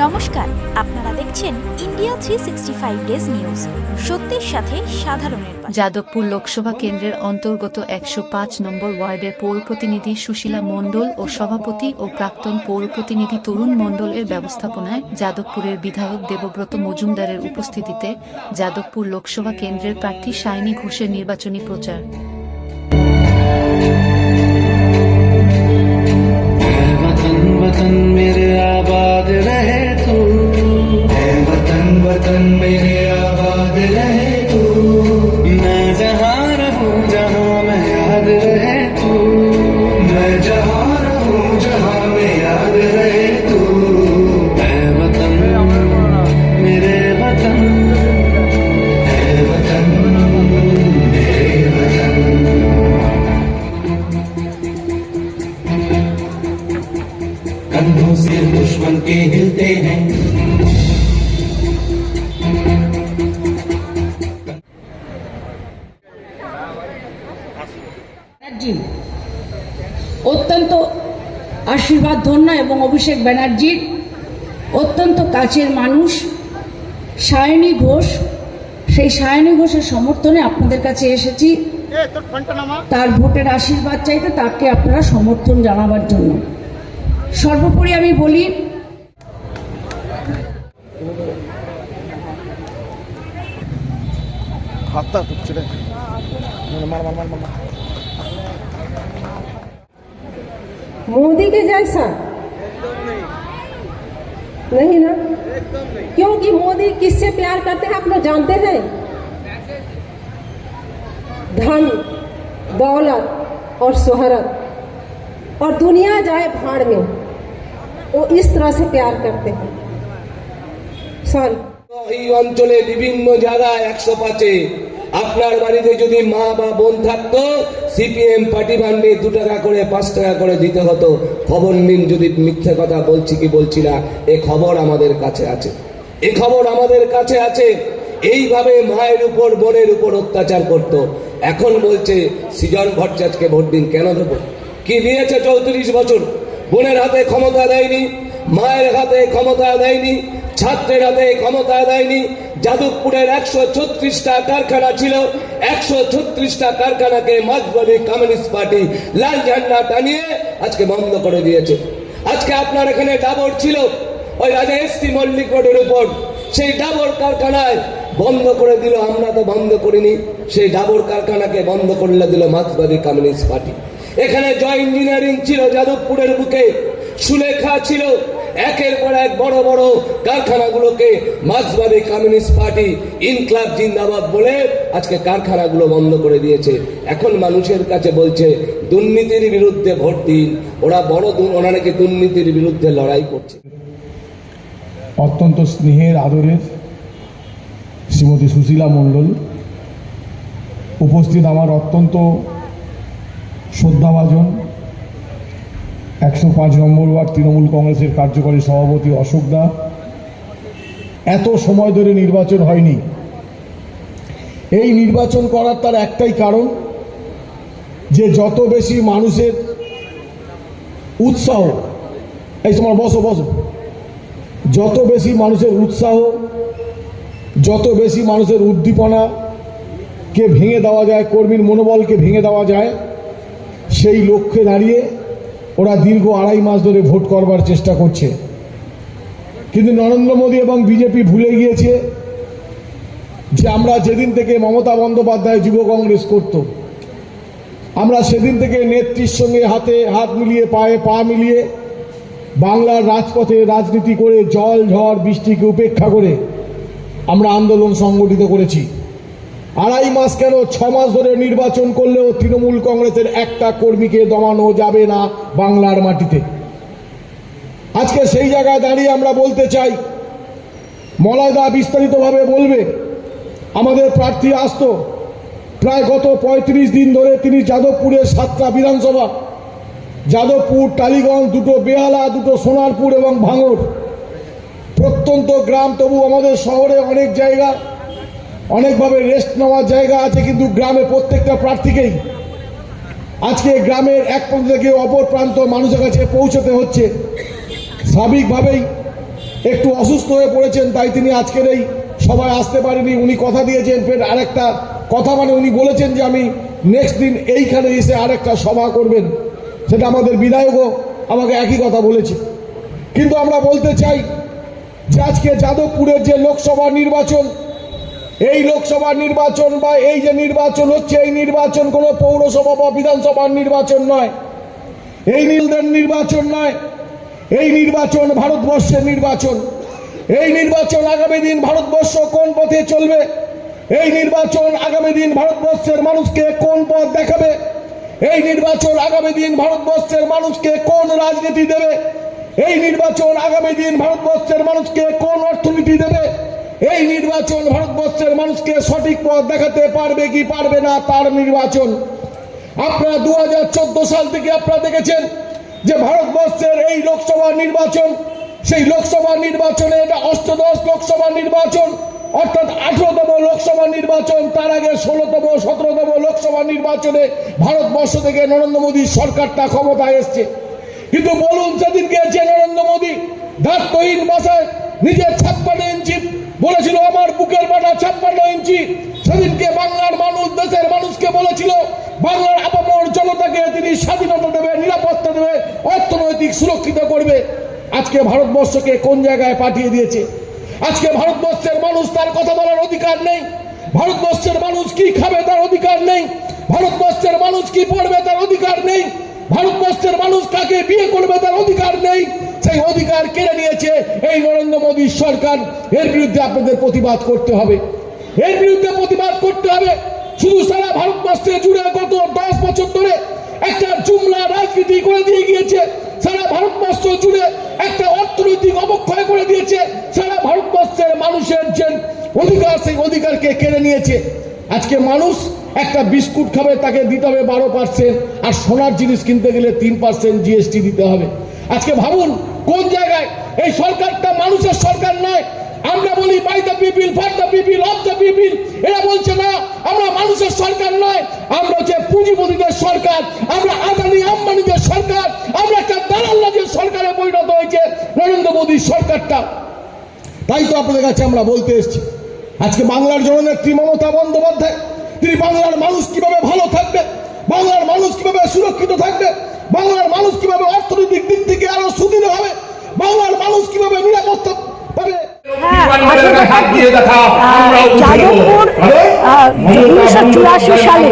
নমস্কার, আপনারা দেখছেন ইন্ডিয়া 365 ডেজ নিউজ। সত্যের সাথে সাধারণের পাশে। যাদবপুর লোকসভা কেন্দ্রের অন্তর্গত ১০৫ নম্বর ওয়ার্ডের পৌর প্রতিনিধি সুশীলা মণ্ডল ও সভাপতি ও প্রাক্তন পৌর প্রতিনিধি তরুণ মণ্ডলের ব্যবস্থাপনায় যাদবপুরের বিধায়ক দেবব্রত মজুমদারের উপস্থিতিতে যাদবপুর লোকসভা কেন্দ্রের প্রার্থী সায়নী ঘোষের নির্বাচনী প্রচার। वतन मेरे आबाद रहे तू, है वतन वतन मेरे आबाद रहे तू, मैं जहाँ रहूँ जहाँ मैं याद रहे तू, मैं जहाँ रहूँ जहाँ मैं याद रहे तू, है वतन मेरे वतन, है वतन मेरे वतन। कंधों से दुश्मन के हिलते हैं, অত্যন্ত আশীর্বাদ ধন্য এবং অভিষেক ব্যানার্জির অত্যন্ত কাছের মানুষ সায়নী ঘোষ। সেই সায়নী ঘোষের সমর্থনে আপনাদের কাছে এসেছি, তার ভোটের আশীর্বাদ চাইতে, তাকে আপনারা সমর্থন জানাবার জন্য। সর্বোপরি আমি বলি, मोदी के जैसा नहीं ना, क्योंकि मोदी किससे प्यार करते हैं आप लोग जानते हैं? धन, दौलत और शोहरत, और दुनिया जाए भाड़ में, वो इस तरह से प्यार करते हैं। सॉरी, এই অঞ্চলে বিভিন্ন জায়গায় 105-এ আপনার বাড়িতে যদি মা বা বোন থাকতো, সিপিএম পার্টি ফান্ডে 2 টাকা করে 5 টাকা করে দিতে হতো। খবর নিন, যদি মিথ্যে কথা বলছি কি বলছি না, এই খবর আমাদের কাছে আছে, এই খবর আমাদের কাছে আছে। এইভাবে মায়ের উপর বোনের উপর অত্যাচার করত। এখন বলছে সৃজন ভট্টাচার্যকে ভোট দিন। কেন দেবো? কি দিয়েছে 34 বছর? বোনের হাতে ক্ষমতা দেয়নি, মায়ের হাতে ক্ষমতা দেয়নি, ছাত্রের হাতে ক্ষমতা দেয়নি। যাদবপুরের 136টা কারখানা ছিল, 136টা কারখানাকে মার্ক্সবাদী কমিউনিস্ট পার্টি লাল ঝান্ডা টানিয়ে আজকে বন্ধ করে দিয়েছে। আজকে আপনার এখানে ডাবর ছিল, ওই রাজা এসসি মল্লিক রোডের উপর, সেই ডাবর কারখানায় বন্ধ করে দিল। আমরা তো বন্ধ করিনি, সেই ডাবর কারখানাকে বন্ধ করে দিল মার্ক্সবাদী কমিউনিস্ট পার্টি। এখানে জয় ইঞ্জিনিয়ারিং ছিল যাদবপুরের বুকে, সুলেখা ছিল, একের পর এক বড় বড় কারখানাগুলোকে মার্ক্সবাদী কমিউনিস্ট পার্টি ইনকলাব জিন্দাবাদ বলে আজকে কারখানাগুলো বন্ধ করে দিয়েছে। এখন মানুষের কাছে বলছে দুর্নীতির বিরুদ্ধে ভোট দিন। ওরা নাকি দুর্নীতির বিরুদ্ধে লড়াই করছে। অত্যন্ত স্নেহের আদরের শ্রীমতী সুশীলা মণ্ডল উপস্থিত, আমার অত্যন্ত শ্রদ্ধাভাজন 105 নম্বর ওয়ার্ড তৃণমূল কংগ্রেসের কার্যকরী সভাপতি অশোক দা। এত সময় ধরে নির্বাচন হয়নি, এই নির্বাচন করার তার একটাই কারণ, যে যত বেশি মানুষের উৎসাহ, এই সময় বসো, যত বেশি মানুষের উৎসাহ, যত বেশি মানুষের উদ্দীপনাকে ভেঙে দেওয়া যায়, কর্মীর মনোবলকে ভেঙে দেওয়া যায়, সেই লক্ষ্যে দাঁড়িয়ে ওরা দীর্ঘ 2.5 মাস ধরে ভোট করবার চেষ্টা করছে। কিন্তু নরেন্দ্র মোদী এবং বিজেপি ভুলে গিয়েছে যে আমরা যেদিন থেকে মমতা বন্দ্যোপাধ্যায় যুব কংগ্রেস করত, আমরা সেদিন থেকে নেত্রীর সঙ্গে হাতে হাত মিলিয়ে, পায়ে পা মিলিয়ে বাংলার রাজপথে রাজনীতি করে, জল ঝড় বৃষ্টিকে উপেক্ষা করে আমরা আন্দোলন সংগঠিত করেছি। 2.5 মাস কেন, 6 মাস ধরে নির্বাচন করলেও তৃণমূল কংগ্রেসের একটা কর্মীকে দমানো যাবে না বাংলার মাটিতে। আজকে সেই জায়গায় দাঁড়িয়ে আমরা বলতে চাই, মলয়দা বিস্তারিতভাবে বলবে, আমাদের প্রার্থী আসতো প্রায় গত 35 দিন ধরে তিনি যাদবপুরের 7টা বিধানসভা, যাদবপুর, টালিগঞ্জ, 2টো বেহালা, 2টো সোনারপুর এবং ভাঙড়, প্রত্যন্ত গ্রাম। তবু আমাদের শহরে অনেক জায়গা, অনেকভাবে রেস্ট নেওয়ার জায়গা আছে, কিন্তু গ্রামে প্রত্যেকটা প্রার্থীকেই আজকে গ্রামের এক প্রান্ত থেকে অপর প্রান্ত মানুষের কাছে পৌঁছতে হচ্ছে। স্বাভাবিকভাবেই একটু অসুস্থ হয়ে পড়েছেন, তাই তিনি আজকের এই সভায় আসতে পারেনি। উনি কথা দিয়েছেন, ফের আরেকটা কথা মানে উনি বলেছেন যে আমি নেক্সট দিন এইখানে এসে আরেকটা সভা করবেন। সেটা আমাদের বিধায়কও আমাকে একই কথা বলেছে। কিন্তু আমরা বলতে চাই যে আজকে যাদবপুরের যে লোকসভা নির্বাচন, এই লোকসভা নির্বাচন বা এই যে নির্বাচন হচ্ছে, এই নির্বাচন কোনো পৌরসভা বা বিধানসভার নির্বাচন নয়, এই নির্বাচন নয়, এই নির্বাচন ভারতবর্ষের নির্বাচন। এই নির্বাচন আগামী দিন ভারতবর্ষ কোন পথে চলবে, এই নির্বাচন আগামী দিন ভারতবর্ষের মানুষকে কোন পথ দেখাবে, এই নির্বাচন আগামী দিন ভারতবর্ষের মানুষকে কোন রাজনীতি দেবে, এই নির্বাচন আগামী দিন ভারতবর্ষের মানুষকে কোন অর্থনীতি দেবে, এই নির্বাচন ভারতবর্ষের মানুষকে সঠিক পথ দেখাতে পারবে কি পারবে না তার নির্বাচন। আপনারা 2014 সাল থেকে আপনারা দেখেছেন যে ভারতবর্ষের এই লোকসভা নির্বাচন, সেই লোকসভা নির্বাচনে এটা অষ্টদশ লোকসভা নির্বাচন, অর্থাৎ 18তম লোকসভা নির্বাচন। তার আগে 16তম 17তম লোকসভা নির্বাচনে ভারতবর্ষ থেকে নরেন্দ্র মোদী সরকারটা ক্ষমতায় এসছে। কিন্তু বলুন, সেদিনকে যে নরেন্দ্র মোদী দায়িত্বহীন ভাষায় নিজের 56 ইঞ্চি বলেছিল, আমার বুকের পাটা 56 ইঞ্চি, সেদিনকে বাংলার মানুষ, দেশের মানুষকে বলেছিল বাংলার আপামর জনতাকে তিনি স্বাধীনতা দেবে, নিরাপত্তা দেবে, অর্থনৈতিক সুরক্ষিত করবে। আজকে ভারতবর্ষকে কোন জায়গায় পাঠিয়ে দিয়েছে। আজকে ভারতবর্ষের মানুষ তার কথা বলার অধিকার নেই, ভারতবর্ষের মানুষ কি খাবে তার অধিকার নেই, ভারতবর্ষের মানুষ কি পড়বে তার অধিকার নেই, ভারতবর্ষের মানুষ কাকে বিয়ে করবে তার অধিকার নেই। সেই অধিকার কেড়ে নিয়েছে এই নরেন্দ্র মোদী সরকার। এর বিরুদ্ধে আপনাদের প্রতিবাদ করতে হবে, এর বিরুদ্ধে প্রতিবাদ করতে হবে। শুধু সারা ভারতবর্ষে জুড়ে গত 10 বছর ধরে একটা জুমলা রাজনীতি করে দিয়ে গিয়েছে, সারা ভারতবর্ষ জুড়ে একটা অর্থনৈতিক অবক্ষয় করে দিয়েছে, সারা ভারতবর্ষের মানুষের যে অধিকার, সেই অধিকারকে কেড়ে নিয়েছে। আজকে মানুষ একটা বিস্কুট খাবে, তাকে দিতে হবে 12%, আর সোনার জিনিস কিনতে গেলে 3% জিএসটি দিতে হবে। আজকে ভাবুন কোন জায়গায় এই সরকারটা মানুষের সরকার নয়। আমরা বলি by the people, for the people, of the people. এরা বলছে না, আমরা মানুষের সরকার নয়, আমরা হচ্ছে পুঁজিপতিদের সরকার, আমরা আদানি আম্বানিদের সরকার, আমরা একটা দালাল রাজের সরকারে পরিণত হয়েছে নরেন্দ্র মোদীর সরকারটা। তাই তো আপনাদের কাছে আমরা বলতে এসেছি, আজকে বাংলার জননেত্রী মমতা বন্দ্যোপাধ্যায় তিনি বাংলার মানুষ কিভাবে ভালো থাকবে, বাংলার মানুষ কিভাবে সুরক্ষিত থাকবে, বাংলার মানুষ কিভাবে অর্থনৈতিক দিক থেকে আরো সুদৃঢ় হবে, বাংলার মানুষ কিভাবে নিরাপত্তা পাবে। যাদবপুর 1984 সালে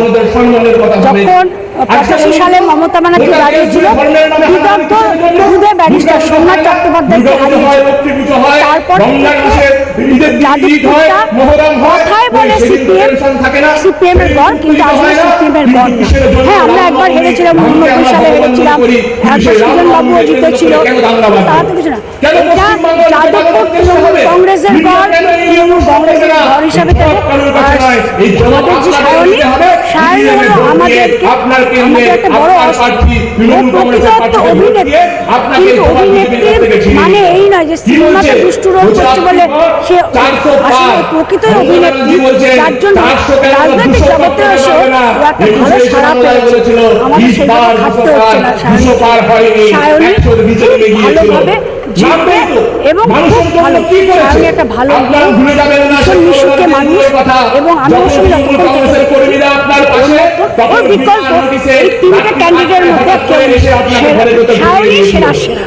যখন 85 সালে মমতা ব্যানার্জি দাঁড়িয়েছিল, বিদগ্ধ দুধে ব্যারিস্টার সোমনাথ চট্টোপাধ্যায়কে হারিয়েছিল। তারপর যাদবপুরটা কথায় বলে সিপিএম এর গড়, কিন্তু আসলে সিপিএম এর গড় না। হ্যাঁ, আমরা একবার হেরেছিলাম, 89 সালে হেরেছিলাম, একবার সুজন বাবুও জিতেছিল, তারা তো কিছু না। এটা যাদবপুর তৃণমূল কংগ্রেসের গড়, তৃণমূল কংগ্রেসের গড় হিসাবে থাকে। আর আমাদের যে সায়নী হলো আমাদেরকে একটা বড় প্রকৃত অভিনেত্রী, কিন্তু অভিনেত্রীর মানে এই নয় যে সিনেমাতে দুষ্টু রোল করছে বলে সে আসলে প্রকৃত অভিনেত্রী, যার জন্য রাজনৈতিক জগতে এসে ও একটা ভালো সাড়া পেয়েছে। আমাদের সেভাবে খাটতে হচ্ছে না। সায়নী ভালোভাবে জিতবে এবং খুব ভালো। সায়নী একটা ভালো ভীষণ মিশুকে মানুষ, এবং আমি ওর সঙ্গে ওর বিকল্প এই 3টে ক্যান্ডিডেটের মধ্যে কেউ সায়নী সেরা।